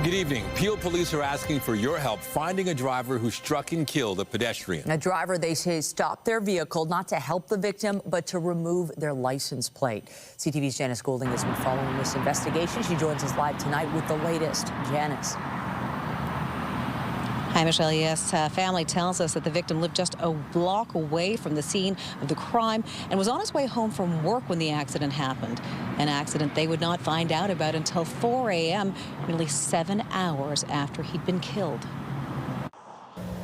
Good evening. Peel police are asking for your help finding a driver who struck and killed a pedestrian. A driver, they say, stopped their vehicle not to help the victim, but to remove their license plate. CTV's Janice Goulding has been following this investigation. She joins us live tonight with the latest. Janice. Hi, Michelle. Yes, family tells us that the victim lived just a block away from the scene of the crime and was on his way home from work when the accident happened. An accident they would not find out about until 4 a.m., nearly 7 hours after he'd been killed.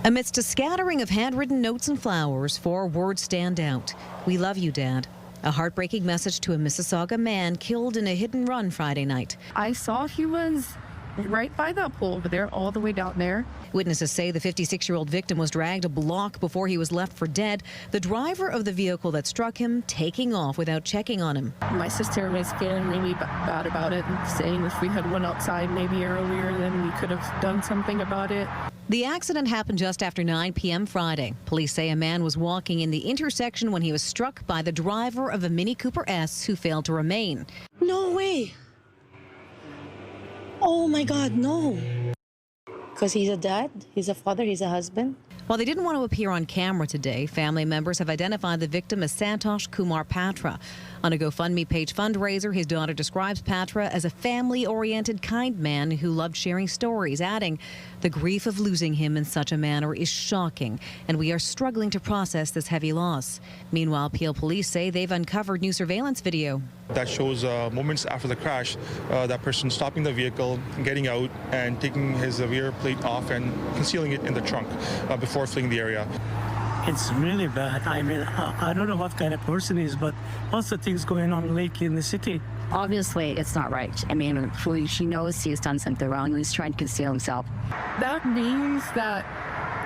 Amidst a scattering of handwritten notes and flowers, 4 words stand out. "We love you, Dad." A heartbreaking message to a Mississauga man killed in a hit and run Friday night. I saw he was right by that pole over there, all the way down there. Witnesses say the 56-year-old victim was dragged a block before he was left for dead. The driver of the vehicle that struck him taking off without checking on him. My sister was feeling really bad about it and saying if we had went outside maybe earlier, then we could have done something about it. The accident happened just after 9 p.m. Friday. Police say a man was walking in the intersection when he was struck by the driver of a Mini Cooper S who failed to remain. No way. Oh my God, no. Because he's a dad, he's a father, he's a husband. While they didn't want to appear on camera today, family members have identified the victim as Santosh Kumar Patra. On a GoFundMe page fundraiser, his daughter describes Patra as a family-oriented, kind man who loved sharing stories, adding, "The grief of losing him in such a manner is shocking, and we are struggling to process this heavy loss." Meanwhile, Peel police say they've uncovered new surveillance video that shows moments after the crash, that person stopping the vehicle, getting out, and taking his rear plate off and concealing it in the trunk before fleeing the area. It's really bad. I mean, I don't know what kind of person he is, but lots of things going on lately in the city. Obviously, it's not right. I mean, she knows he's done something wrong and he's trying to conceal himself. That means that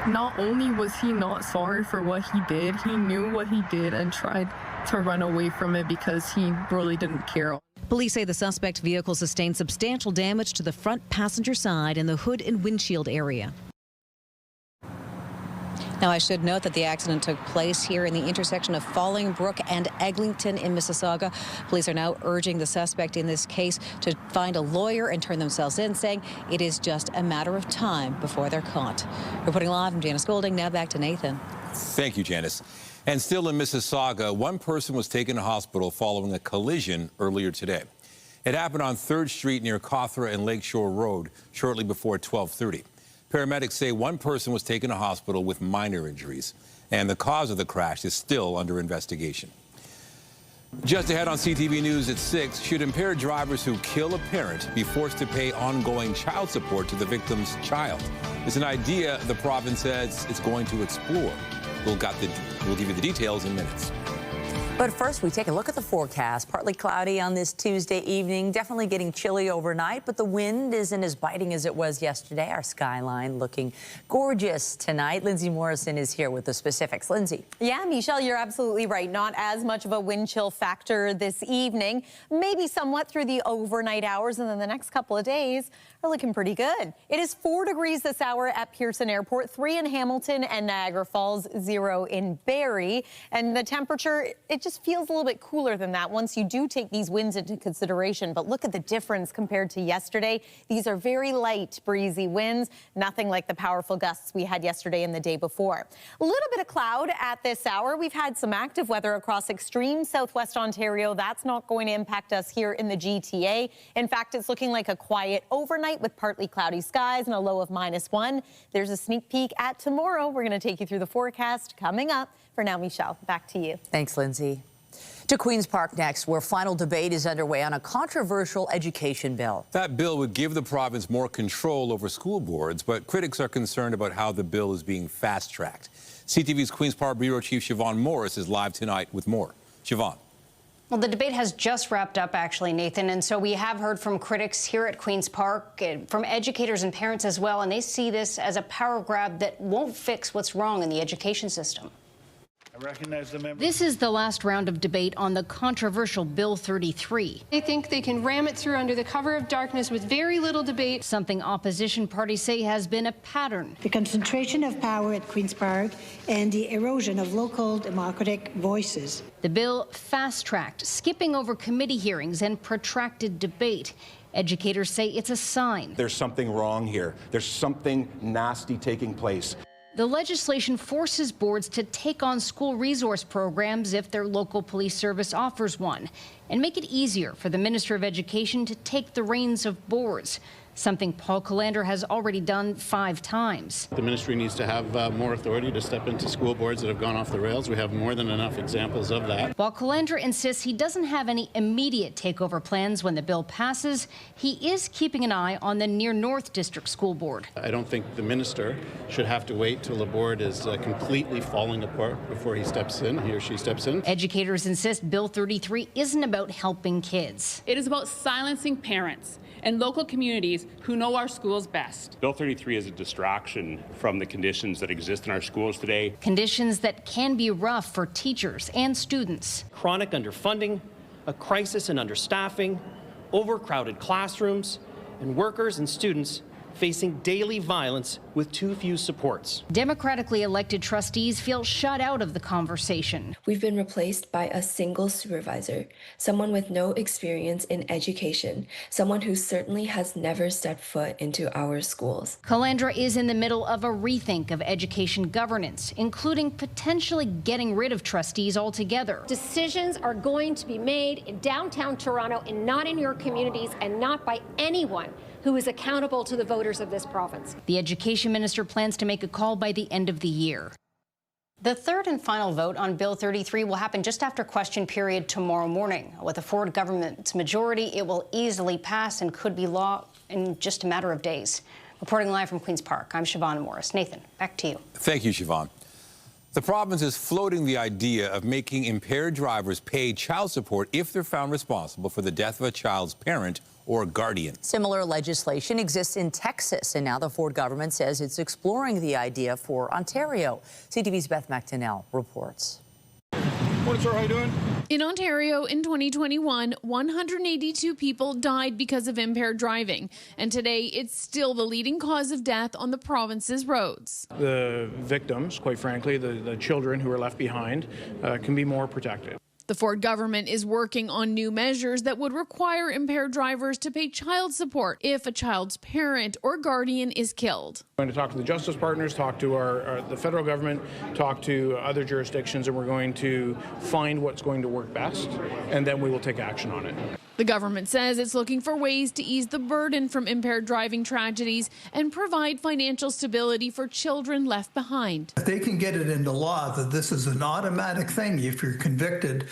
not only was he not sorry for what he did, he knew what he did and tried to run away from it because he really didn't care. Police say the suspect vehicle sustained substantial damage to the front passenger side and the hood and windshield area. Now, I should note that the accident took place here in the intersection of Fallingbrook and Eglinton in Mississauga. Police are now urging the suspect in this case to find a lawyer and turn themselves in, saying it is just a matter of time before they're caught. Reporting live, I'm Janice Goulding. Now back to Nathan. Thank you, Janice. And still in Mississauga, one person was taken to hospital following a collision earlier today. It happened on 3rd Street near Cawthra and Lakeshore Road shortly before 12:30. Paramedics say one person was taken to hospital with minor injuries, and the cause of the crash is still under investigation. Just ahead on CTV News at 6, should impaired drivers who kill a parent be forced to pay ongoing child support to the victim's child? It's an idea the province says it's going to explore. We'll give you the details in minutes. But first, we take a look at the forecast. Partly cloudy on this Tuesday evening, definitely getting chilly overnight, but the wind isn't as biting as it was yesterday. Our skyline looking gorgeous tonight. Lindsay Morrison is here with the specifics. Lindsay. Yeah, Michelle, you're absolutely right. Not as much of a wind chill factor this evening, maybe somewhat through the overnight hours, and then the next couple of days are looking pretty good. It is 4 degrees this hour at Pearson Airport, 3 in Hamilton and Niagara Falls, 0 in Barrie, and the temperature, it just feels a little bit cooler than that once you do take these winds into consideration. But look at the difference compared to yesterday. These are very light, breezy winds, nothing like the powerful gusts we had yesterday and the day before. A little bit of cloud at this hour. We've had some active weather across extreme southwest Ontario. That's not going to impact us here in the GTA. In fact, it's looking like a quiet overnight with partly cloudy skies and a low of -1. There's a sneak peek at tomorrow. We're going to take you through the forecast coming up. For now, Michelle, back to you. Thanks, Lindsay. To Queen's Park next, where final debate is underway on a controversial education bill. That bill would give the province more control over school boards, but critics are concerned about how the bill is being fast-tracked. CTV's Queen's Park Bureau Chief Siobhan Morris is live tonight with more. Siobhan. Well, the debate has just wrapped up, actually, Nathan, and so we have heard from critics here at Queen's Park, from educators and parents as well, and they see this as a power grab that won't fix what's wrong in the education system. I recognize the member. This is the last round of debate on the controversial Bill 33. They think they can ram it through under the cover of darkness with very little debate. Something opposition parties say has been a pattern. The concentration of power at Queen's Park and the erosion of local democratic voices. The bill fast-tracked, skipping over committee hearings and protracted debate. Educators say it's a sign. There's something wrong here. There's something nasty taking place. The legislation forces boards to take on school resource programs if their local police service offers one, and make it easier for the Minister of Education to take the reins of boards, something Paul Calandra has already done 5 times. The ministry needs to have more authority to step into school boards that have gone off the rails. We have more than enough examples of that. While Calandra insists he doesn't have any immediate takeover plans when the bill passes, he is keeping an eye on the Near North District School Board. I don't think the minister should have to wait till the board is completely falling apart before he or she steps in. Educators insist Bill 33 isn't about helping kids. It is about silencing parents and local communities who know our schools best. Bill 33 is a distraction from the conditions that exist in our schools today. Conditions that can be rough for teachers and students. Chronic underfunding, a crisis in understaffing, overcrowded classrooms, and workers and students facing daily violence with too few supports. Democratically elected trustees feel shut out of the conversation. We've been replaced by a single supervisor, someone with no experience in education, someone who certainly has never stepped foot into our schools. Calandra is in the middle of a rethink of education governance, including potentially getting rid of trustees altogether. Decisions are going to be made in downtown Toronto and not in your communities and not by anyone who is accountable to the voters of this province. The education minister plans to make a call by the end of the year. The third and final vote on Bill 33 will happen just after question period tomorrow morning. With the Ford government's majority, it will easily pass and could be law in just a matter of days. Reporting live from Queen's Park, I'm Siobhan Morris. Nathan, back to you. Thank you, Siobhan. The province is floating the idea of making impaired drivers pay child support if they're found responsible for the death of a child's parent or guardian. Similar legislation exists in Texas, and now the Ford government says it's exploring the idea for Ontario. CTV's Beth McDonnell reports. Morning, sir. How you doing? In Ontario, in 2021, 182 people died because of impaired driving, and today it's still the leading cause of death on the province's roads. The victims, quite frankly, the children who are left behind, can be more protected. The Ford government is working on new measures that would require impaired drivers to pay child support if a child's parent or guardian is killed. We're going to talk to the justice partners, talk to the federal government, talk to other jurisdictions, and we're going to find what's going to work best, and then we will take action on it. The government says it's looking for ways to ease the burden from impaired driving tragedies and provide financial stability for children left behind. If they can get it into law that this is an automatic thing if you're convicted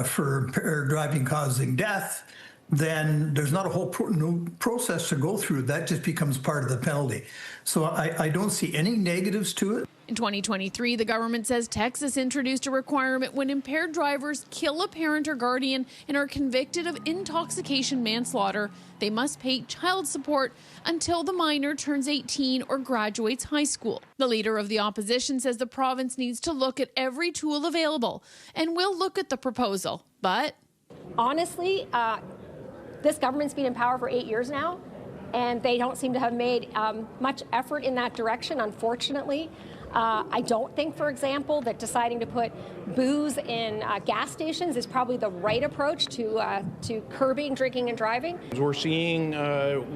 for impaired driving causing death, then there's not a whole process to go through. That just becomes part of the penalty. So I don't see any negatives to it. In 2023, the government says Texas introduced a requirement when impaired drivers kill a parent or guardian and are convicted of intoxication manslaughter, they must pay child support until the minor turns 18 or graduates high school. The leader of the opposition says the province needs to look at every tool available and will look at the proposal. But honestly, this government's been in power for 8 years now, and they don't seem to have made much effort in that direction, unfortunately. I don't think, for example, that deciding to put booze in gas stations is probably the right approach to curbing drinking and driving. We're seeing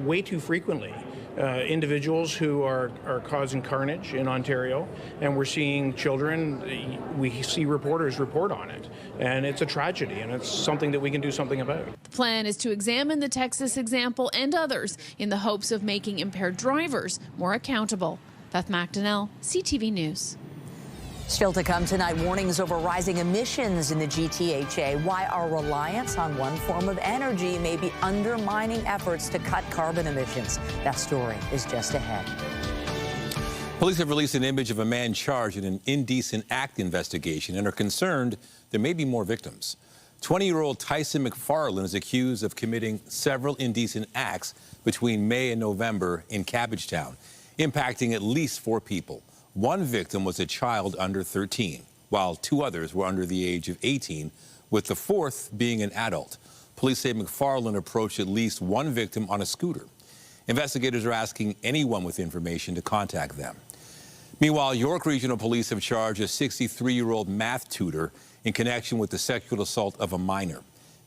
way too frequently individuals who are causing carnage in Ontario, and we're seeing children, we see reporters report on it, and it's a tragedy, and it's something that we can do something about. The plan is to examine the Texas example and others in the hopes of making impaired drivers more accountable. Beth McDonnell, CTV News. Still to come tonight, warnings over rising emissions in the GTHA. Why our reliance on one form of energy may be undermining efforts to cut carbon emissions. That story is just ahead. Police have released an image of a man charged in an indecent act investigation and are concerned there may be more victims. 20-year-old Tyson McFarland is accused of committing several indecent acts between May and November in Cabbagetown, impacting at least 4 people. One victim was a child under 13, while 2 others were under the age of 18, with the 4th being an adult. Police say McFarland approached at least 1 victim on a scooter. Investigators are asking anyone with information to contact them. Meanwhile, York Regional Police have charged a 63-year-old math tutor in connection with the sexual assault of a minor.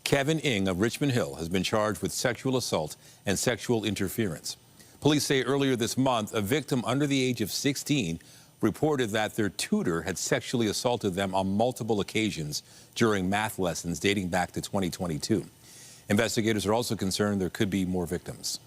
Kevin Ng of Richmond Hill has been charged with sexual assault and sexual interference. Police say earlier this month, a victim under the age of 16 reported that their tutor had sexually assaulted them on multiple occasions during math lessons dating back to 2022. Investigators are also concerned there could be more victims.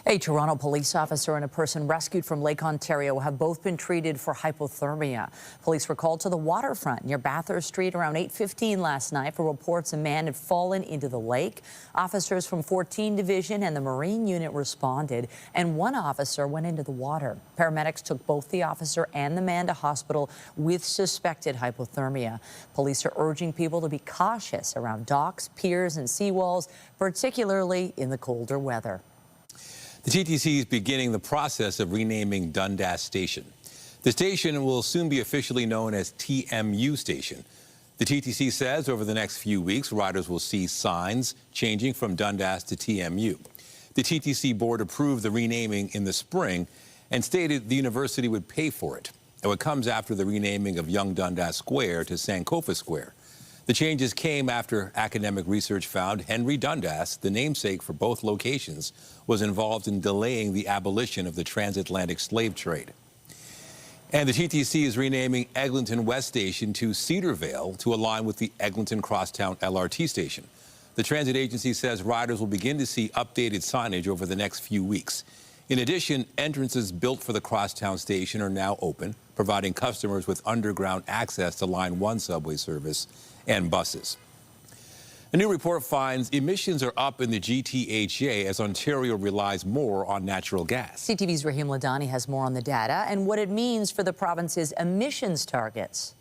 A Toronto police officer and a person rescued from Lake Ontario have both been treated for hypothermia. Police were called to the waterfront near Bathurst Street around 8:15 last night for reports a man had fallen into the lake. Officers from 14 Division and the Marine Unit responded, and one officer went into the water. Paramedics took both the officer and the man to hospital with suspected hypothermia. Police are urging people to be cautious around docks, piers, and seawalls, particularly in the colder weather. The TTC is beginning the process of renaming Dundas Station. The station will soon be officially known as TMU Station. The TTC says over the next few weeks, riders will see signs changing from Dundas to TMU. The TTC board approved the renaming in the spring and stated the university would pay for it. Now, it comes after the renaming of Young Dundas Square to Sankofa Square. The changes came after academic research found Henry Dundas, the namesake for both locations, was involved in delaying the abolition of the transatlantic slave trade. And the TTC is renaming Eglinton West Station to Cedarvale to align with the Eglinton Crosstown LRT station. The transit agency says riders will begin to see updated signage over the next few weeks. In addition, entrances built for the Crosstown station are now open, providing customers with underground access to Line 1 subway service and buses. A new report finds emissions are up in the GTHA as Ontario relies more on natural gas. CTV's Rahim Ladani has more on the data and what it means for the province's emissions targets.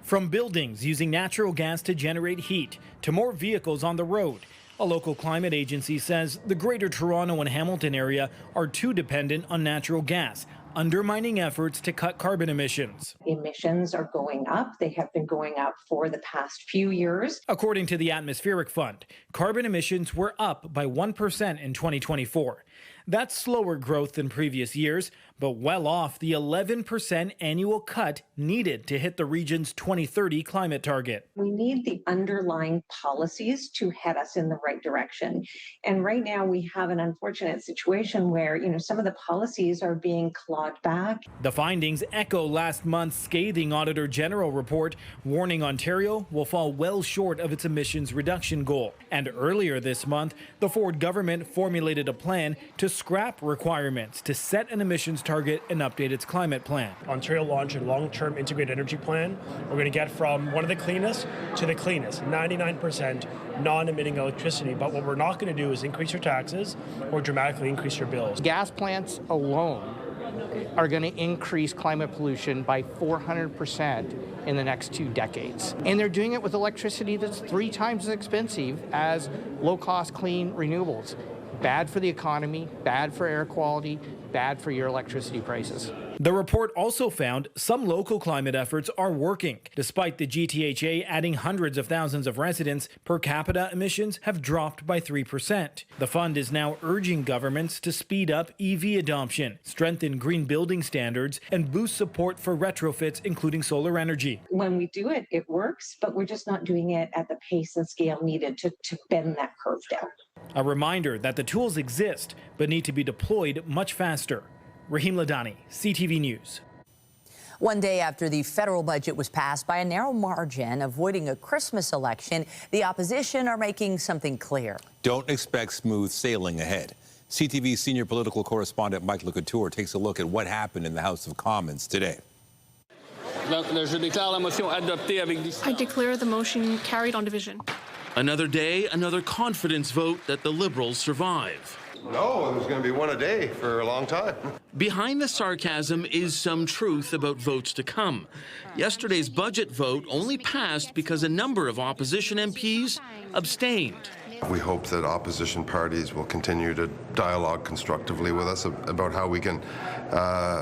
From buildings using natural gas to generate heat to more vehicles on the road, a local climate agency says the Greater Toronto and Hamilton area are too dependent on natural gas, undermining efforts to cut carbon emissions. Emissions are going up. They have been going up for the past few years. According to the Atmospheric Fund, carbon emissions were up by 1% in 2024. That's slower growth than previous years, but well off the 11% annual cut needed to hit the region's 2030 climate target. We need the underlying policies to head us in the right direction. And right now we have an unfortunate situation where, some of the policies are being clawed back. The findings echo last month's scathing Auditor General report, warning Ontario will fall well short of its emissions reduction goal. And earlier this month, the Ford government formulated a plan to scrap requirements to set an emissions target and update its climate plan. Ontario launched a long-term integrated energy plan. We're going to get from one of the cleanest to the cleanest, 99% non-emitting electricity. But what we're not going to do is increase your taxes or dramatically increase your bills. Gas plants alone are going to increase climate pollution by 400% in the next 2 decades. And they're doing it with electricity that's 3 times as expensive as low-cost, clean renewables. Bad for the economy, bad for air quality, bad for your electricity prices. The report also found some local climate efforts are working. Despite the GTHA adding hundreds of thousands of residents, per capita emissions have dropped by 3%. The fund is now urging governments to speed up EV adoption, strengthen green building standards, and boost support for retrofits, including solar energy. When we do it, it works, but we're just not doing it at the pace and scale needed to bend that curve down. A reminder that the tools exist, but need to be deployed much faster. Rahim Ladani, CTV News. One day after the federal budget was passed by a narrow margin, avoiding a Christmas election, the opposition are making something clear. Don't expect smooth sailing ahead. CTV senior political correspondent Mike LeCouture takes a look at what happened in the House of Commons today. I declare the motion carried on division. Another day, another confidence vote that the Liberals survive. No, there's going to be one a day for a long time. Behind the sarcasm is some truth about votes to come. Yesterday's budget vote only passed because a number of opposition MPs abstained. We hope that opposition parties will continue to dialogue constructively with us about how we can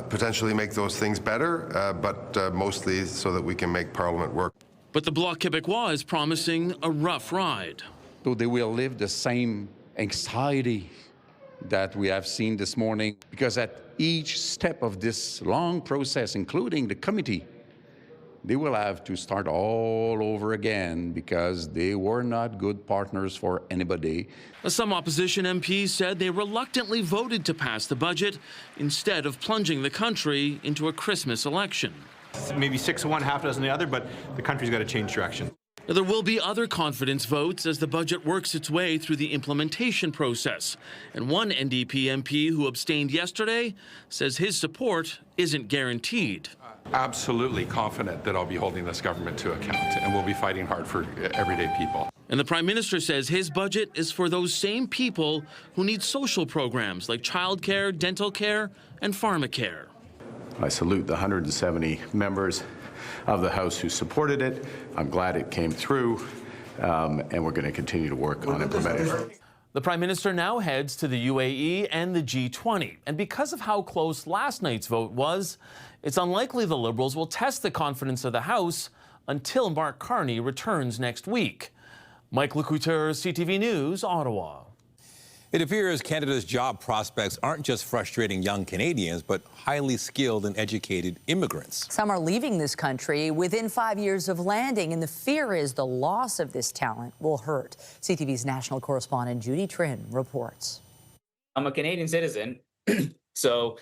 potentially make those things better, but mostly so that we can make Parliament work. But the Bloc Québécois is promising a rough ride. So they will live the same anxiety that we have seen this morning, because at each step of this long process, including the committee, they will have to start all over again because they were not good partners for anybody. Some opposition MPs said they reluctantly voted to pass the budget instead of plunging the country into a Christmas election. Maybe 6 of one, half dozen the other, but the country's got to change direction. There will be other confidence votes as the budget works its way through the implementation process. And one NDP MP who abstained yesterday says his support isn't guaranteed. Absolutely confident that I'll be holding this government to account, and we'll be fighting hard for everyday people. And the Prime Minister says his budget is for those same people who need social programs like childcare, dental care, and pharmacare. I salute the 170 members of the House who supported it. I'm glad it came through, and we're going to continue to work on implementing it. The Prime Minister now heads to the UAE and the G20. And because of how close last night's vote was, it's unlikely the Liberals will test the confidence of the House until Mark Carney returns next week. Mike Lecouteur, CTV News, Ottawa. It appears Canada's job prospects aren't just frustrating young Canadians, but highly skilled and educated immigrants. Some are leaving this country within 5 years of landing, and the fear is the loss of this talent will hurt. CTV's national correspondent Judy Trin reports. I'm a Canadian citizen, so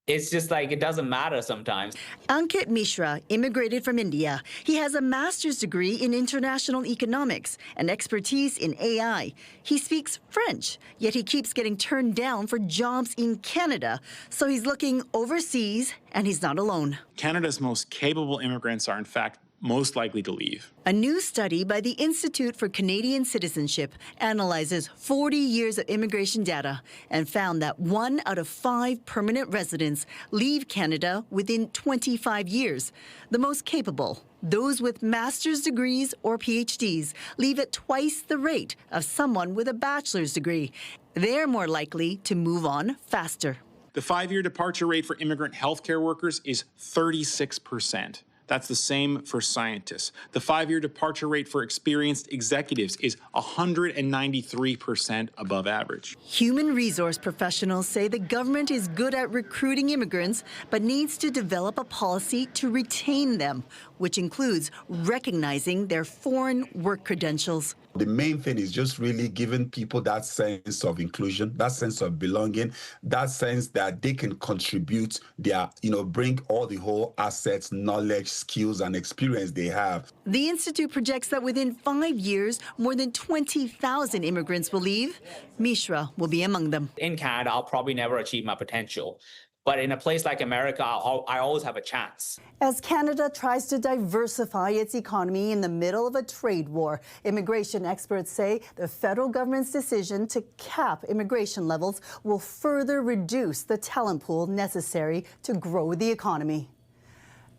it's just like it doesn't matter sometimes. Ankit Mishra immigrated from India. He has a master's degree in international economics and expertise in AI. He speaks French, yet he keeps getting turned down for jobs in Canada. So he's looking overseas, and he's not alone. Canada's most capable immigrants are, in fact, most likely to leave. A new study by the Institute for Canadian Citizenship analyzes 40 years of immigration data and found that 1 out of 5 permanent residents leave Canada within 25 years. The most capable, those with master's degrees or PhDs, leave at twice the rate of someone with a bachelor's degree. They're more likely to move on faster. The 5-year departure rate for immigrant healthcare workers is 36%. That's the same for scientists. The 5-year departure rate for experienced executives is 193% above average. Human resource professionals say the government is good at recruiting immigrants, but needs to develop a policy to retain them, which includes recognizing their foreign work credentials. The main thing is just really giving people that sense of inclusion, that sense of belonging, that sense that they can contribute their, bring all the whole assets, knowledge, skills, and experience they have. The Institute projects that within 5 years, more than 20,000 immigrants will leave. Mishra will be among them. In Canada, I'll probably never achieve my potential. But in a place like America, I always have a chance. As Canada tries to diversify its economy in the middle of a trade war, immigration experts say the federal government's decision to cap immigration levels will further reduce the talent pool necessary to grow the economy.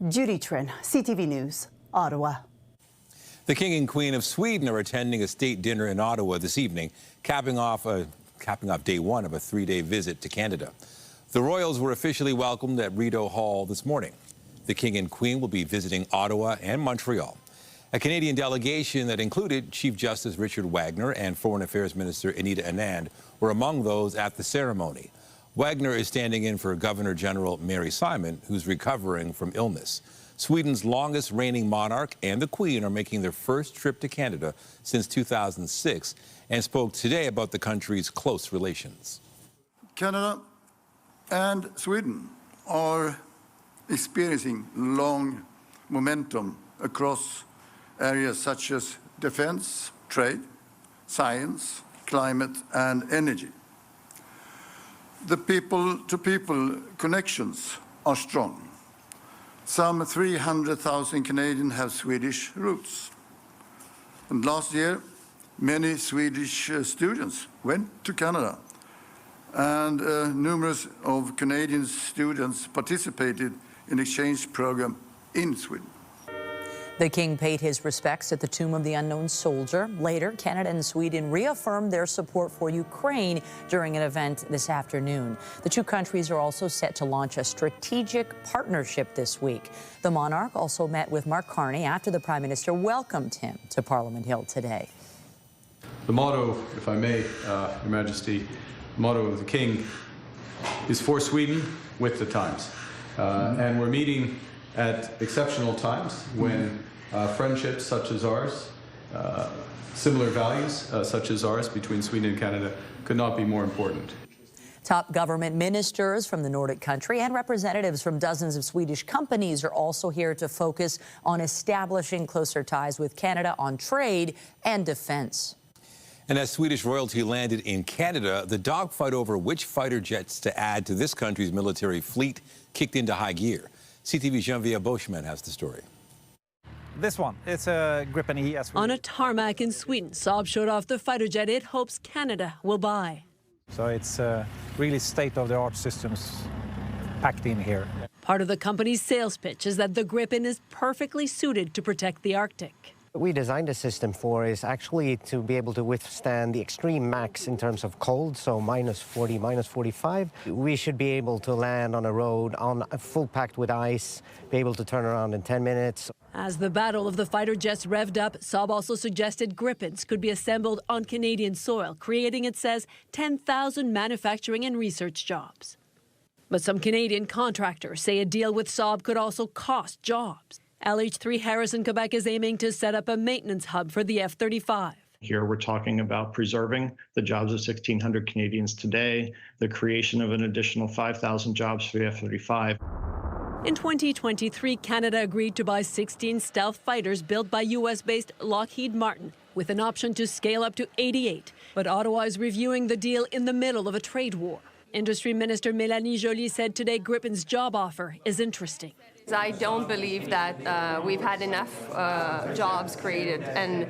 Judy Trin, CTV News, Ottawa. The King and Queen of Sweden are attending a state dinner in Ottawa this evening, capping off day one of a 3-day visit to Canada. The royals were officially welcomed at Rideau Hall this morning. The King and Queen will be visiting Ottawa and Montreal. A Canadian delegation that included Chief Justice Richard Wagner and Foreign Affairs Minister Anita Anand were among those at the ceremony. Wagner is standing in for Governor General Mary Simon, who's recovering from illness. Sweden's longest reigning monarch and the Queen are making their first trip to Canada since 2006 and spoke today about the country's close relations. Canada and Sweden are experiencing long momentum across areas such as defense, trade, science, climate, and energy. The people-to-people connections are strong. Some 300,000 Canadians have Swedish roots. And last year, many Swedish students went to Canada, and numerous of Canadian students participated in exchange program in Sweden. The King paid his respects at the Tomb of the Unknown Soldier. Later, Canada and Sweden reaffirmed their support for Ukraine during an event this afternoon. The two countries are also set to launch a strategic partnership this week. The monarch also met with Mark Carney after the Prime Minister welcomed him to Parliament Hill today. The motto, if I may, Your Majesty, the motto of the King is for Sweden with the times. And we're meeting at exceptional times when friendships such as ours, similar values such as ours between Sweden and Canada could not be more important. Top government ministers from the Nordic country and representatives from dozens of Swedish companies are also here to focus on establishing closer ties with Canada on trade and defense. And as Swedish royalty landed in Canada, the dogfight over which fighter jets to add to this country's military fleet kicked into high gear. CTV's Gingerbread Boschman has the story. This one, it's a Gripen E. On a tarmac in Sweden, Saab showed off the fighter jet it hopes Canada will buy. So it's really state-of-the-art systems packed in here. Part of the company's sales pitch is that the Gripen is perfectly suited to protect the Arctic. What we designed the system for is actually to be able to withstand the extreme max in terms of cold, so minus 40, minus 45. We should be able to land on a road on full packed with ice, be able to turn around in 10 minutes. As the battle of the fighter jets revved up, Saab also suggested Gripens could be assembled on Canadian soil, creating, it says, 10,000 manufacturing and research jobs. But some Canadian contractors say a deal with Saab could also cost jobs. LH3 Harrison, Quebec is aiming to set up a maintenance hub for the F-35. Here we're talking about preserving the jobs of 1,600 Canadians today, the creation of an additional 5,000 jobs for the F-35. In 2023, Canada agreed to buy 16 stealth fighters built by U.S.-based Lockheed Martin, with an option to scale up to 88. But Ottawa is reviewing the deal in the middle of a trade war. Industry Minister Mélanie Joly said today Gripen's job offer is interesting. I don't believe that we've had enough jobs created and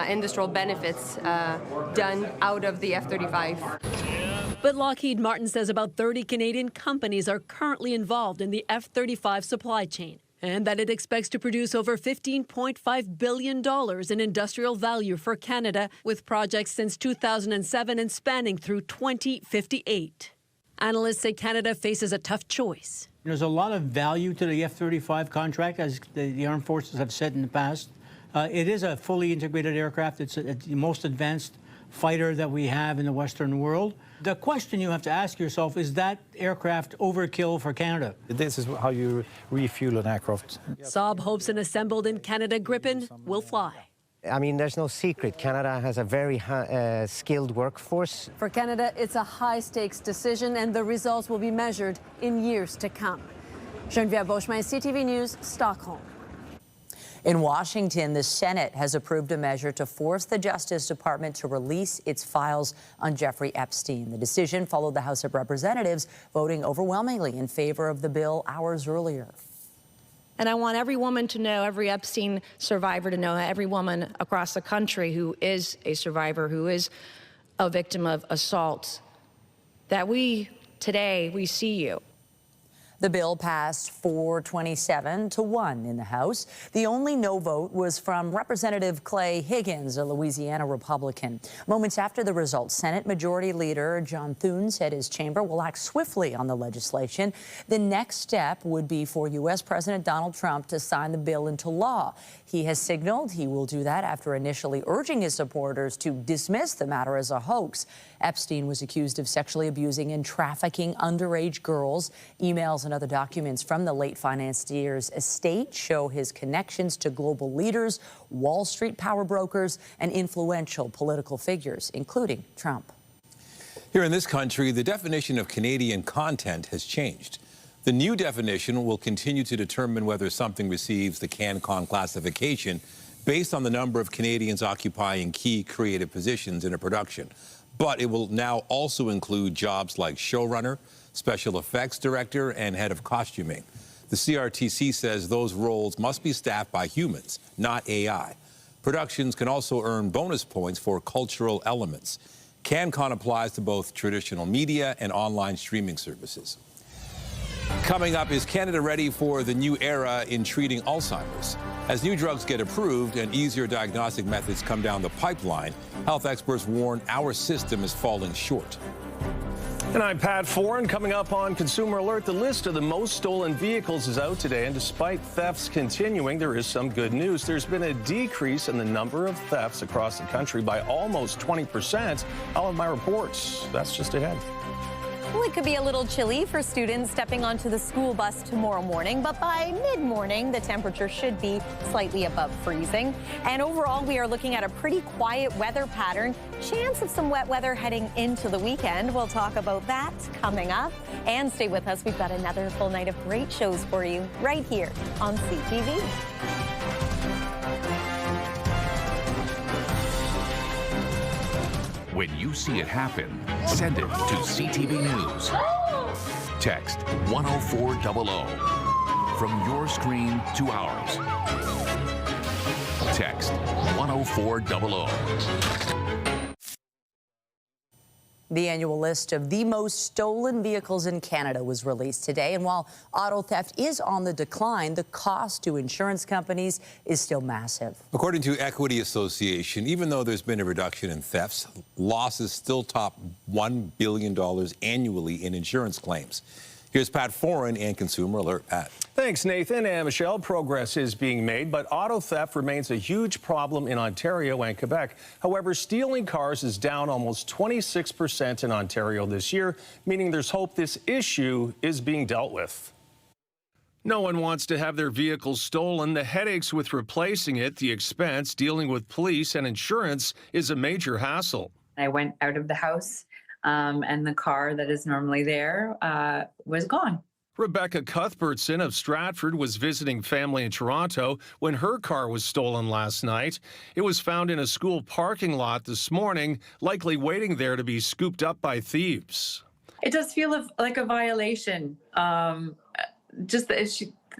industrial benefits done out of the F-35. But Lockheed Martin says about 30 Canadian companies are currently involved in the F-35 supply chain, and that it expects to produce over $15.5 billion in industrial value for Canada, with projects since 2007 and spanning through 2058. Analysts say Canada faces a tough choice. There's a lot of value to the F-35 contract, as the armed forces have said in the past. It is a fully integrated aircraft. It's the most advanced fighter that we have in the Western world. The question you have to ask yourself is that aircraft overkill for Canada? This is how you refuel an aircraft. Saab hopes an assembled in Canada Gripen will fly. I mean, there's no secret. Canada has a very skilled workforce. For Canada, it's a high-stakes decision, and the results will be measured in years to come. Gingerbread Boschman, CTV News, Stockholm. In Washington, the Senate has approved a measure to force the Justice Department to release its files on Jeffrey Epstein. The decision followed the House of Representatives voting overwhelmingly in favor of the bill hours earlier. And I want every woman to know, every Epstein survivor to know, every woman across the country who is a survivor, who is a victim of assault, that today we see you. The bill passed 427 to 1 in the House. The only no vote was from Representative Clay Higgins, a Louisiana Republican. Moments after the result, Senate Majority Leader John Thune said his chamber will act swiftly on the legislation. The next step would be for U.S. President Donald Trump to sign the bill into law. He has signaled he will do that after initially urging his supporters to dismiss the matter as a hoax. Epstein was accused of sexually abusing and trafficking underage girls. Emails and other documents from the late financier's estate show his connections to global leaders, Wall Street power brokers, and influential political figures, including Trump. Here in this country, the definition of Canadian content has changed. The new definition will continue to determine whether something receives the CanCon classification based on the number of Canadians occupying key creative positions in a production. But it will now also include jobs like showrunner, special effects director, and head of costuming. The CRTC says those roles must be staffed by humans, not AI. Productions can also earn bonus points for cultural elements. CanCon applies to both traditional media and online streaming services. Coming up, is Canada ready for the new era in treating Alzheimer's? As new drugs get approved and easier diagnostic methods come down the pipeline, health experts warn our system is falling short. And I'm Pat Foran. Coming up on Consumer Alert, the list of the most stolen vehicles is out today, and despite thefts continuing, there is some good news. There's been a decrease in the number of thefts across the country by almost 20%. I'll have my reports. That's just ahead. Well, it could be a little chilly for students stepping onto the school bus tomorrow morning, but by mid-morning, the temperature should be slightly above freezing. And overall, we are looking at a pretty quiet weather pattern. Chance of some wet weather heading into the weekend. We'll talk about that coming up. And stay with us. We've got another full night of great shows for you right here on CTV. When you see it happen, send it to CTV News. Text 10400 from your screen to ours. Text 10400. The annual list of the most stolen vehicles in Canada was released today. And while auto theft is on the decline, the cost to insurance companies is still massive. According to Equity Association, even though there's been a reduction in thefts, losses still top $1 billion annually in insurance claims. Here's Pat Foran and Consumer Alert. Pat. Thanks, Nathan and Michelle. Progress is being made, but auto theft remains a huge problem in Ontario and Quebec. However, stealing cars is down almost 26% in Ontario this year, meaning there's hope this issue is being dealt with. No one wants to have their vehicle stolen. The headaches with replacing it, the expense, dealing with police and insurance is a major hassle. I went out of the house. And the car that is normally there was gone. Rebecca Cuthbertson of Stratford was visiting family in Toronto when her car was stolen last night. It was found in a school parking lot this morning, likely waiting there to be scooped up by thieves. It does feel like a violation. Just that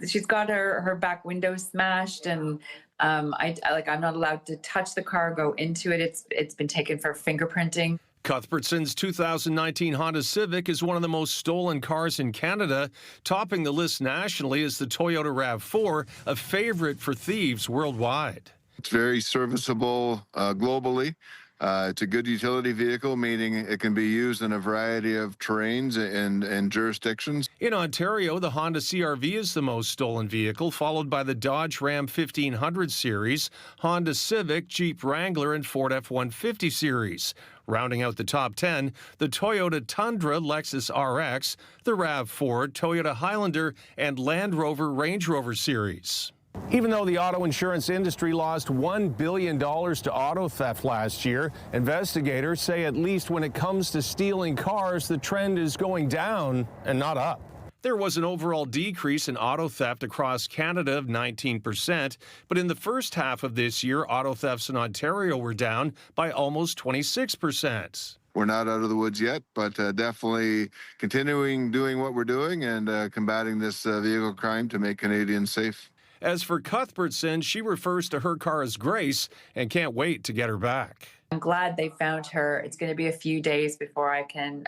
she's got her back window smashed, and I'm not allowed to touch the car, go into it. It's been taken for fingerprinting. Cuthbertson's 2019 Honda Civic is one of the most stolen cars in Canada. Topping the list nationally is the Toyota RAV4, a favorite for thieves worldwide. It's very serviceable globally. It's a good utility vehicle, meaning it can be used in a variety of terrains and jurisdictions. In Ontario, the Honda CR-V is the most stolen vehicle, followed by the Dodge Ram 1500 series, Honda Civic, Jeep Wrangler, and Ford F-150 series. Rounding out the top 10, the Toyota Tundra, Lexus RX, the RAV4, Toyota Highlander, and Land Rover Range Rover series. Even though the auto insurance industry lost $1 billion to auto theft last year, investigators say at least when it comes to stealing cars, the trend is going down and not up. There was an overall decrease in auto theft across Canada of 19%, but in the first half of this year, auto thefts in Ontario were down by almost 26%. We're not out of the woods yet, but definitely continuing doing what we're doing and combating this vehicle crime to make Canadians safe. As for Cuthbertson, she refers to her car as Grace and can't wait to get her back. I'm glad they found her. It's going to be a few days before I can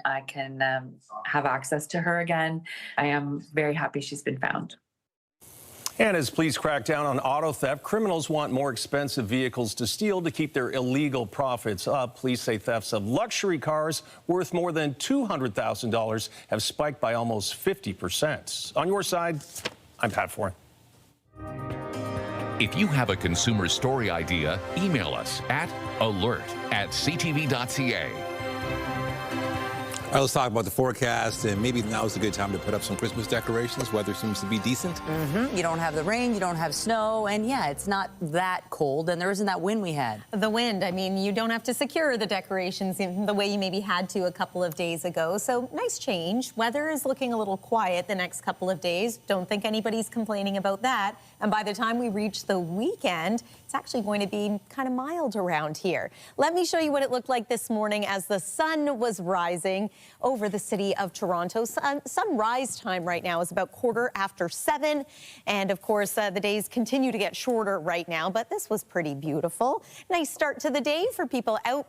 have access to her again. I am very happy she's been found. And as police crack down on auto theft, criminals want more expensive vehicles to steal to keep their illegal profits up. Police say thefts of luxury cars worth more than $200,000 have spiked by almost 50%. On your side, I'm Pat Foran. If you have a consumer story idea, email us at alert@ctv.ca. All right, let's talk about the forecast, and maybe now is a good time to put up some Christmas decorations. Weather seems to be decent. You don't have the rain, you don't have snow, and yeah, it's not that cold, and there isn't that wind we had. The wind, I mean, you don't have to secure the decorations in the way you maybe had to a couple of days ago, so nice change. Weather is looking a little quiet the next couple of days. Don't think anybody's complaining about that. And by the time we reach the weekend, it's actually going to be kind of mild around here. Let me show you what it looked like this morning as the sun was rising over the city of Toronto. Sunrise time right now is about 7:15. And of course, the days continue to get shorter right now, but this was pretty beautiful. Nice start to the day for people out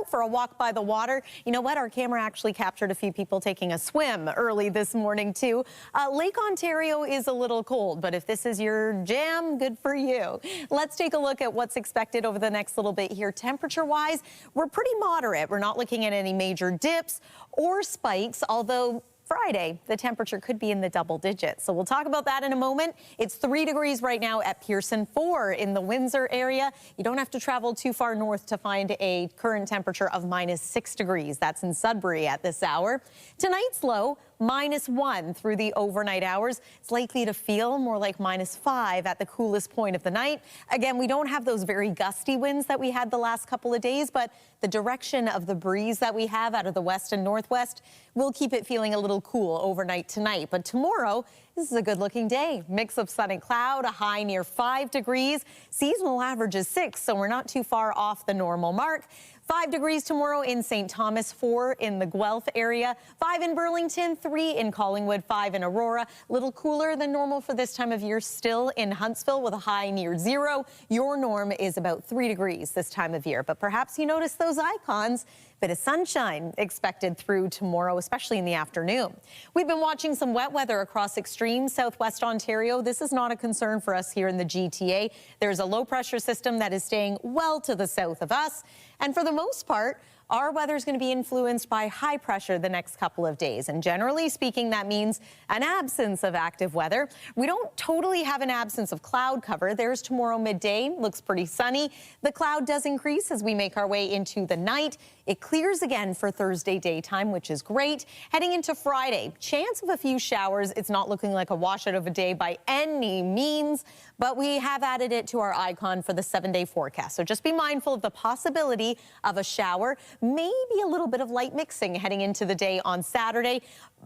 for a walk by the water. You know what? Our camera actually captured a few people taking a swim early this morning, too. Lake Ontario is a little cold, but if this is your jam, good for you. Let's take a look at what's expected over the next little bit here. Temperature-wise, we're pretty moderate. We're not looking at any major dips or spikes, although Friday, the temperature could be in the double digits. So we'll talk about that in a moment. It's 3 degrees right now at Pearson, 4 in the Windsor area. You don't have to travel too far north to find a current temperature of -6 degrees. That's in Sudbury at this hour. Tonight's low, -1 through the overnight hours. It's likely to feel more like -5 at the coolest point of the night. Again, we don't have those very gusty winds that we had the last couple of days, but the direction of the breeze that we have out of the west and northwest will keep it feeling a little cool overnight tonight. But tomorrow, this is a good looking day. Mix of sun and cloud, a high near 5 degrees. Seasonal average is 6, so we're not too far off the normal mark. 5 degrees tomorrow in St. Thomas, 4 in the Guelph area, 5 in Burlington, 3 in Collingwood, 5 in Aurora. A little cooler than normal for this time of year still in Huntsville with a high near 0. Your norm is about 3 degrees this time of year, but perhaps you notice those icons. Bit of sunshine expected through tomorrow, especially in the afternoon. We've been watching some wet weather across extreme southwest Ontario. This is not a concern for us here in the GTA. There's a low pressure system that is staying well to the south of us. And for the most part, our weather is going to be influenced by high pressure the next couple of days. And generally speaking, that means an absence of active weather. We don't totally have an absence of cloud cover. There's tomorrow midday. Looks pretty sunny. The cloud does increase as we make our way into the night. It clears again for Thursday daytime, which is great. Heading into Friday, chance of a few showers. It's not looking like a washout of a day by any means, but we have added it to our icon for the 7-day forecast. So just be mindful of the possibility of a shower, maybe a little bit of light mixing heading into the day on Saturday.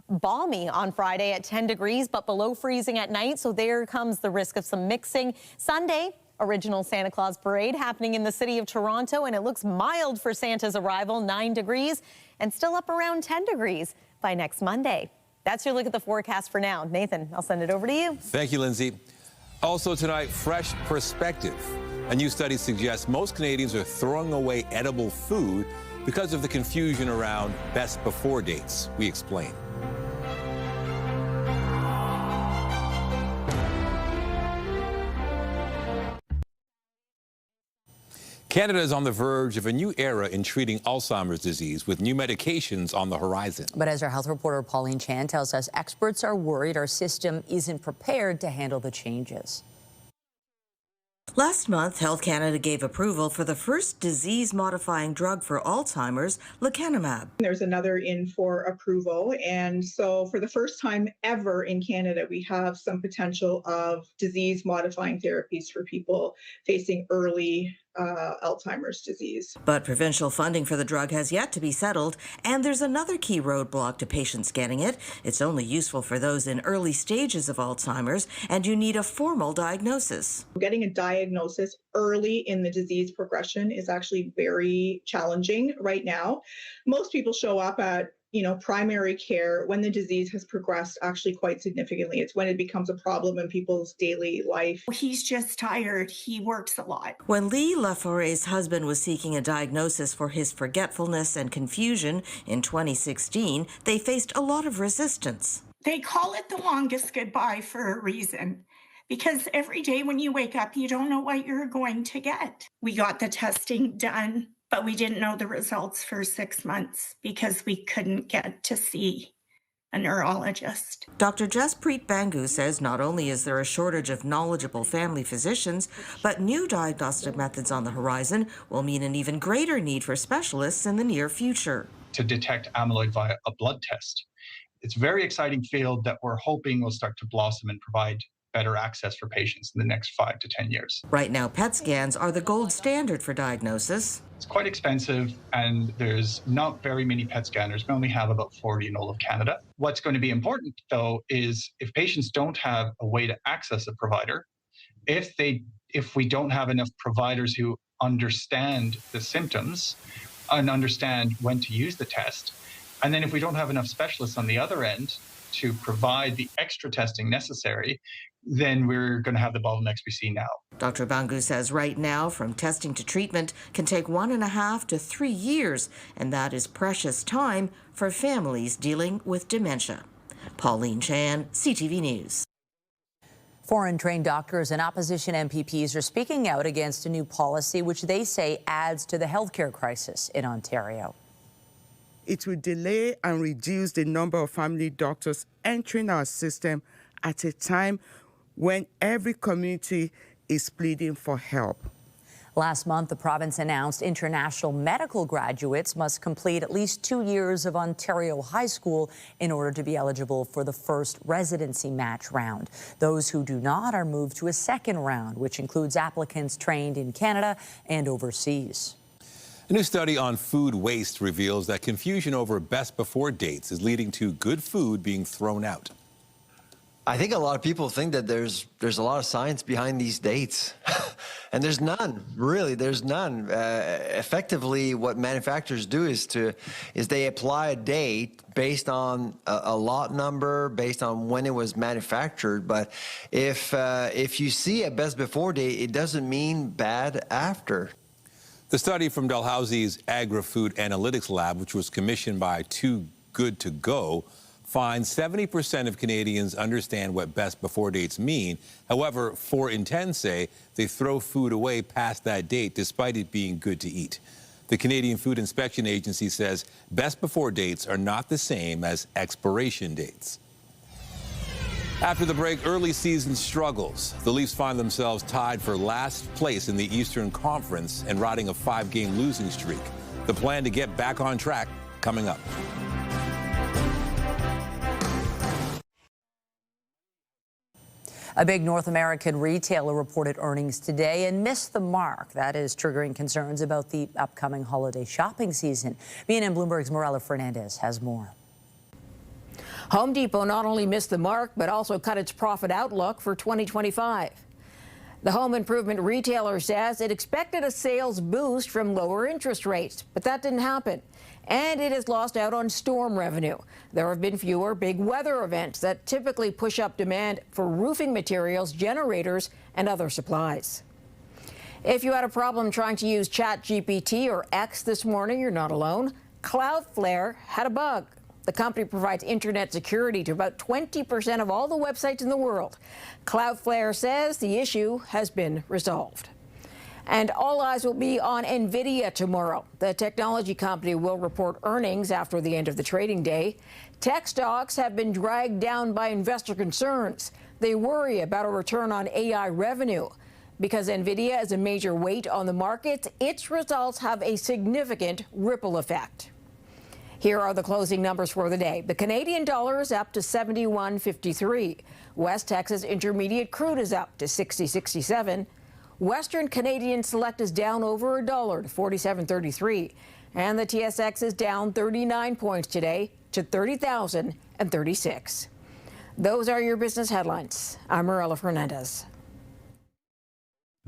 Balmy on Friday at 10 degrees, but below freezing at night. So there comes the risk of some mixing. Sunday, original Santa Claus parade happening in the city of Toronto, and it looks mild for Santa's arrival, 9 degrees, and still up around 10 degrees by next Monday. That's your look at the forecast for now. Nathan, I'll send it over to you. Thank you, Lindsay. Also tonight, fresh perspective. A new study suggests most Canadians are throwing away edible food because of the confusion around best before dates. We explain. Canada is on the verge of a new era in treating Alzheimer's disease with new medications on the horizon. But as our health reporter Pauline Chan tells us, experts are worried our system isn't prepared to handle the changes. Last month, Health Canada gave approval for the first disease-modifying drug for Alzheimer's, lecanemab. There's another in for approval, and so for the first time ever in Canada, we have some potential of disease-modifying therapies for people facing early Alzheimer's disease. But provincial funding for the drug has yet to be settled, and there's another key roadblock to patients getting it. It's only useful for those in early stages of Alzheimer's, and you need a formal diagnosis. Getting a diagnosis early in the disease progression is actually very challenging right now. Most people show up at primary care when the disease has progressed actually quite significantly. It's when it becomes a problem in people's daily life. He's just tired. He works a lot. When Lee Laforet's husband was seeking a diagnosis for his forgetfulness and confusion in 2016, they faced a lot of resistance. They call it the longest goodbye for a reason. Because every day when you wake up, you don't know what you're going to get. We got the testing done, but we didn't know the results for 6 months because we couldn't get to see a neurologist. Dr. Jaspreet Bangu says not only is there a shortage of knowledgeable family physicians, but new diagnostic methods on the horizon will mean an even greater need for specialists in the near future. To detect amyloid via a blood test. It's a very exciting field that we're hoping will start to blossom and provide better access for patients in the next 5 to 10 years. Right now, PET scans are the gold standard for diagnosis. It's quite expensive, and there's not very many PET scanners. We only have about 40 in all of Canada. What's going to be important, though, is if patients don't have a way to access a provider, if we don't have enough providers who understand the symptoms and understand when to use the test, and then if we don't have enough specialists on the other end to provide the extra testing necessary, then we're going to have the bottlenecks we see now. Dr. Bangu says right now, from testing to treatment can take 1.5 to 3 years, and that is precious time for families dealing with dementia. Pauline Chan, CTV News. Foreign-trained doctors and opposition MPPs are speaking out against a new policy which they say adds to the healthcare crisis in Ontario. it will delay and reduce the number of family doctors entering our system at a time when every community is pleading for help. Last month, the province announced international medical graduates must complete at least 2 years of Ontario high school in order to be eligible for the first residency match round. Those who do not are moved to a second round, which includes applicants trained in Canada and overseas. A new study on food waste reveals that confusion over best before dates is leading to good food being thrown out. I think a lot of people think that there's a lot of science behind these dates, and there's none. Really, there's none. Effectively, what manufacturers do is they apply a date based on a lot number, based on when it was manufactured. But if you see a best before date, it doesn't mean bad after. The study from Dalhousie's Agri-Food Analytics Lab, which was commissioned by Too Good to Go, finds 70% of Canadians understand what best before dates mean. However, 4 in 10 say they throw food away past that date despite it being good to eat. The Canadian Food Inspection Agency says best before dates are not the same as expiration dates. After the break, early season struggles. The Leafs find themselves tied for last place in the Eastern Conference and riding a 5-game losing streak. The plan to get back on track coming up. A big North American retailer reported earnings today and missed the mark. That is triggering concerns about the upcoming holiday shopping season. BNN Bloomberg's Morella Fernandez has more. Home Depot not only missed the mark, but also cut its profit outlook for 2025. The home improvement retailer says it expected a sales boost from lower interest rates, but that didn't happen. And it has lost out on storm revenue. There have been fewer big weather events that typically push up demand for roofing materials, generators, and other supplies. If you had a problem trying to use ChatGPT or X this morning, you're not alone. Cloudflare had a bug. The company provides internet security to about 20% of all the websites in the world. Cloudflare says the issue has been resolved. And all eyes will be on NVIDIA tomorrow. The technology company will report earnings after the end of the trading day. Tech stocks have been dragged down by investor concerns. They worry about a return on AI revenue. Because NVIDIA is a major weight on the markets, its results have a significant ripple effect. Here are the closing numbers for the day. The Canadian dollar is up to 71.53. West Texas Intermediate crude is up to 60.67. Western Canadian Select is down over $1 to 47.33. And the TSX is down 39 points today to 30,036. Those are your business headlines. I'm Morella Fernandez.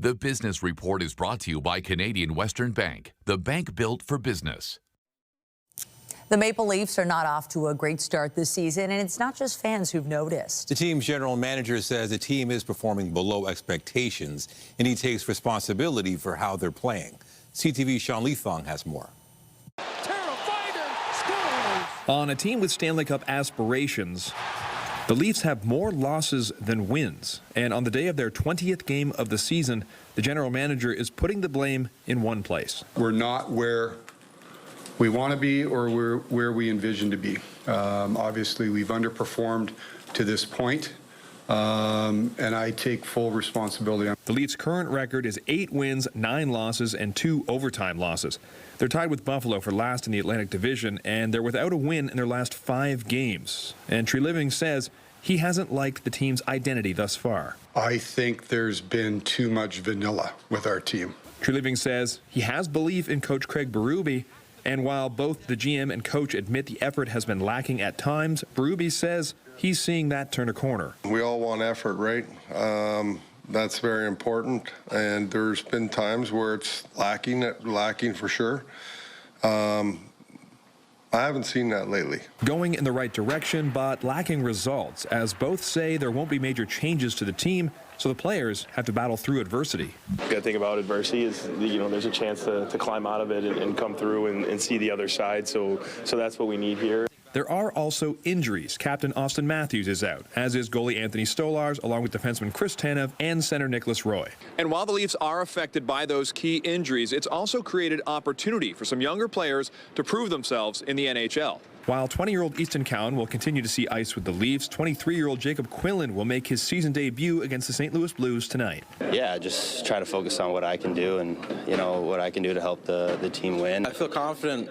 The Business Report is brought to you by Canadian Western Bank, the bank built for business. The Maple Leafs are not off to a great start this season, and it's not just fans who've noticed. The team's general manager says the team is performing below expectations, and he takes responsibility for how they're playing. CTV's Sean Leathong has more. On a team with Stanley Cup aspirations, the Leafs have more losses than wins. And on the day of their 20th game of the season, the general manager is putting the blame in one place. We're not where we want to be or we're where we envision to be. Obviously, we've underperformed to this point, and I take full responsibility. The Leafs' current record is 8 wins, 9 losses, and 2 overtime losses. They're tied with Buffalo for last in the Atlantic Division, and they're without a win in their last 5 games. And Treliving says he hasn't liked the team's identity thus far. I think there's been too much vanilla with our team. Treliving says he has belief in coach Craig Berube, and while both the GM and coach admit the effort has been lacking at times, Berube says he's seeing that turn a corner. We all want effort, right? That's very important, and there's been times where it's lacking for sure. I haven't seen that lately. Going in the right direction, but lacking results, as both say there won't be major changes to the team, so the players have to battle through adversity. The good thing about adversity is, there's a chance to climb out of it and come through and see the other side. So that's what we need here. there are also injuries. Captain Austin Matthews is out, as is goalie Anthony Stolars, along with defenseman Chris Tanev and center Nicholas Roy. And while the Leafs are affected by those key injuries, it's also created opportunity for some younger players to prove themselves in the NHL. While 20-year-old Easton Cowan will continue to see ice with the Leafs, 23-year-old Jacob Quinlan will make his season debut against the St. Louis Blues tonight. Yeah, just try to focus on what I can do and, what I can do to help the team win. I feel confident,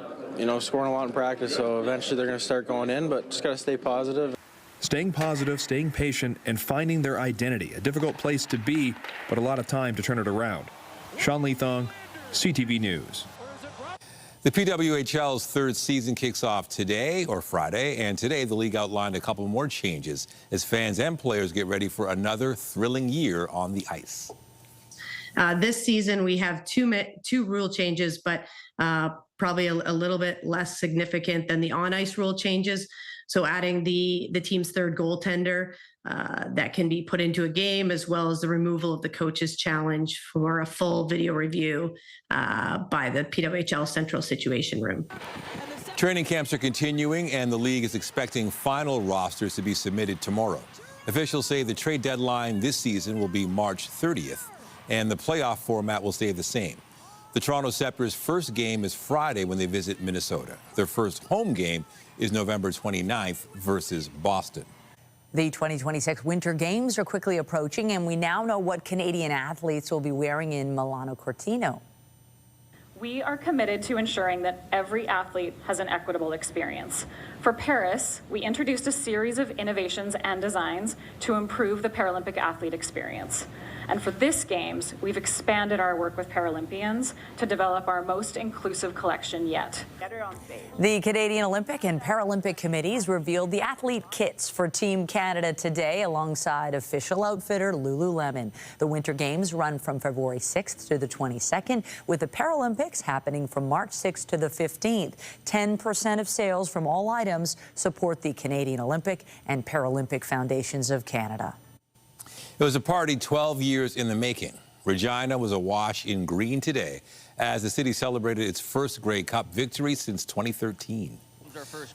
scoring a lot in practice, so eventually they're going to start going in, but just got to stay positive. Staying positive, staying patient, and finding their identity. A difficult place to be, but a lot of time to turn it around. Sean Leathong, CTV News. The PWHL's third season kicks off today or Friday, and today the league outlined a couple more changes as fans and players get ready for another thrilling year on the ice. This season we have two rule changes, but probably a little bit less significant than the on-ice rule changes. So adding the team's third goaltender that can be put into a game, as well as the removal of the coach's challenge for a full video review by the PWHL Central Situation Room. Training camps are continuing, and the league is expecting final rosters to be submitted tomorrow. Officials say the trade deadline this season will be March 30th, and the playoff format will stay the same. The Toronto Scepter's first game is Friday when they visit Minnesota. Their first home game is November 29th versus Boston. The 2026 Winter Games are quickly approaching, and we now know what Canadian athletes will be wearing in Milano Cortina. We are committed to ensuring that every athlete has an equitable experience. For Paris, we introduced a series of innovations and designs to improve the Paralympic athlete experience. And for this Games, we've expanded our work with Paralympians to develop our most inclusive collection yet. The Canadian Olympic and Paralympic committees revealed the athlete kits for Team Canada today alongside official outfitter Lululemon. The Winter Games run from February 6th to the 22nd, with the Paralympics happening from March 6th to the 15th. 10% of sales from all items support the Canadian Olympic and Paralympic Foundations of Canada. It was a party 12 years in the making. Regina was awash in green today as the city celebrated its first Grey Cup victory since 2013.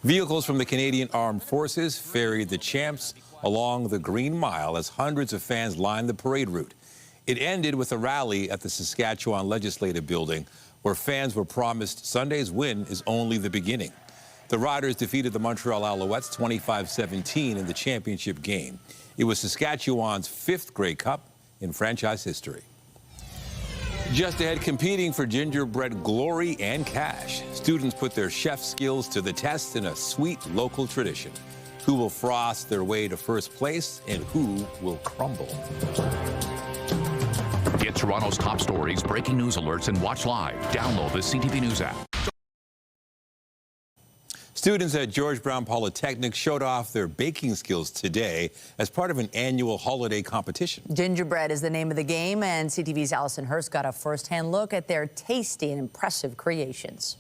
Vehicles from the Canadian Armed Forces ferried the champs along the Green Mile as hundreds of fans lined the parade route. It ended with a rally at the Saskatchewan Legislative Building, where fans were promised Sunday's win is only the beginning. The Riders defeated the Montreal Alouettes 25-17 in the championship game. It was Saskatchewan's fifth Grey Cup in franchise history. Just ahead, competing for gingerbread glory and cash. Students put their chef skills to the test in a sweet local tradition. Who will frost their way to first place and who will crumble? Get Toronto's top stories, breaking news alerts, and watch live. Download the CTV News app. Students at George Brown Polytechnic showed off their baking skills today as part of an annual holiday competition. Gingerbread is the name of the game, and CTV's Allison Hurst got a first-hand look at their tasty and impressive creations.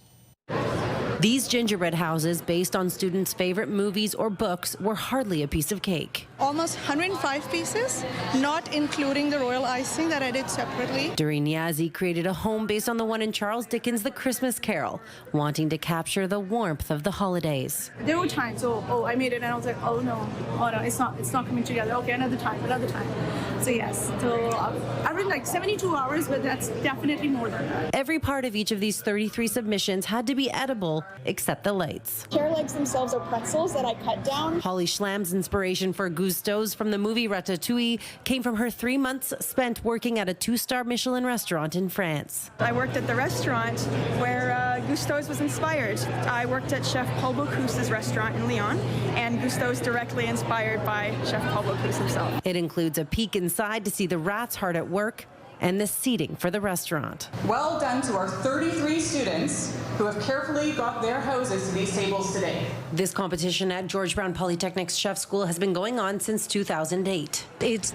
These gingerbread houses, based on students' favorite movies or books, were hardly a piece of cake. Almost 105 pieces, not including the royal icing that I did separately. Doreen Yazzie created a home based on the one in Charles Dickens' The Christmas Carol, wanting to capture the warmth of the holidays. There were times, I made it and I was like, oh no, it's not coming together. Okay, another time. So yes, so I've written like 72 hours, but that's definitely more than that. Every part of each of these 33 submissions had to be edible, except the lights. Carrot legs themselves are pretzels that I cut down. Holly Schlamm's inspiration for Gusteau's from the movie Ratatouille came from her 3 months spent working at a 2-star Michelin restaurant in France. I worked at the restaurant where Gusteau's was inspired. I worked at Chef Paul Bocuse's restaurant in Lyon, and Gusteau's directly inspired by Chef Paul Bocuse himself. It includes a peek inside to see the rats hard at work and the seating for the restaurant. Well done to our 33 students who have carefully got their houses to these tables today. This competition at George Brown Polytechnic's Chef School has been going on since 2008. It's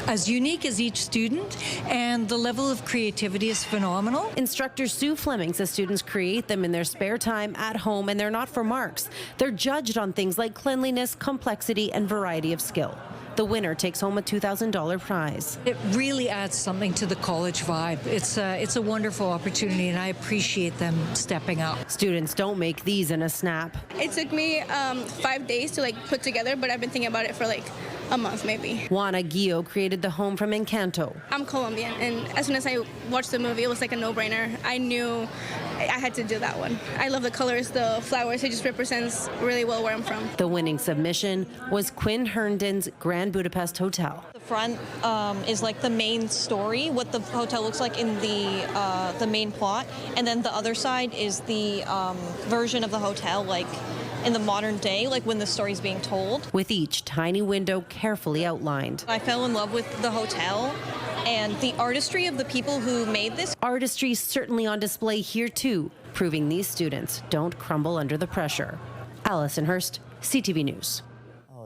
as unique as each student, and the level of creativity is phenomenal. Instructor Sue Fleming says students create them in their spare time at home, and they're not for marks. They're judged on things like cleanliness, complexity, and variety of skill. The winner takes home a $2,000 prize. It really adds something to the college vibe. It's a wonderful opportunity, and I appreciate them stepping up. Students don't make these in a snap. It took me 5 days to put together, but I've been thinking about it for a month maybe. Juana Guillo created the home from Encanto. I'm Colombian, and as soon as I watched the movie, it was like a no-brainer. I knew I had to do that one. I love the colors, the flowers. It just represents really well where I'm from. The winning submission was Quinn Herndon's Grand Budapest Hotel. The front is like the main story, what the hotel looks like in the main plot, and then the other side is the version of the hotel, like in the modern day, like when the story's being told. With each tiny window carefully outlined. I fell in love with the hotel and the artistry of the people who made this. Artistry certainly on display here too, proving these students don't crumble under the pressure. Allison Hurst, CTV News.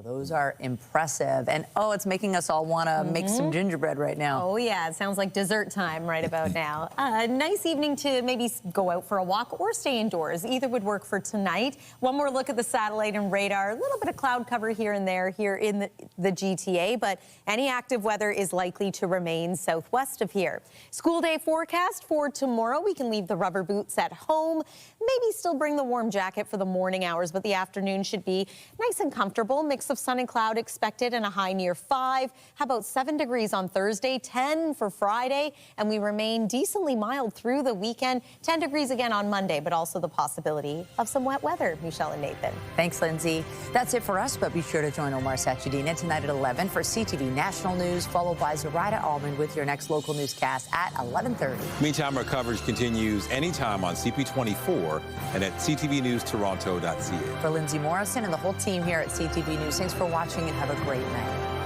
Those are impressive. And it's making us all want to make some gingerbread right now. Oh, yeah. It sounds like dessert time right about now. A nice evening to maybe go out for a walk or stay indoors. Either would work for tonight. One more look at the satellite and radar. A little bit of cloud cover here and there here in the GTA, but any active weather is likely to remain southwest of here. School day forecast for tomorrow. We can leave the rubber boots at home. Maybe still bring the warm jacket for the morning hours, but the afternoon should be nice and comfortable. Mix of sun and cloud expected and a high near 5. How about 7 degrees on Thursday, 10 for Friday, and we remain decently mild through the weekend. 10 degrees again on Monday, but also the possibility of some wet weather. Michelle and Nathan. Thanks, Lindsay. That's it for us, but be sure to join Omar Sachedina tonight at 11 for CTV National News, followed by Zoraida Allman with your next local newscast at 11:30. Meantime, our coverage continues anytime on CP24 and at ctvnewstoronto.ca. For Lindsay Morrison and the whole team here at CTV News, thanks for watching and have a great night.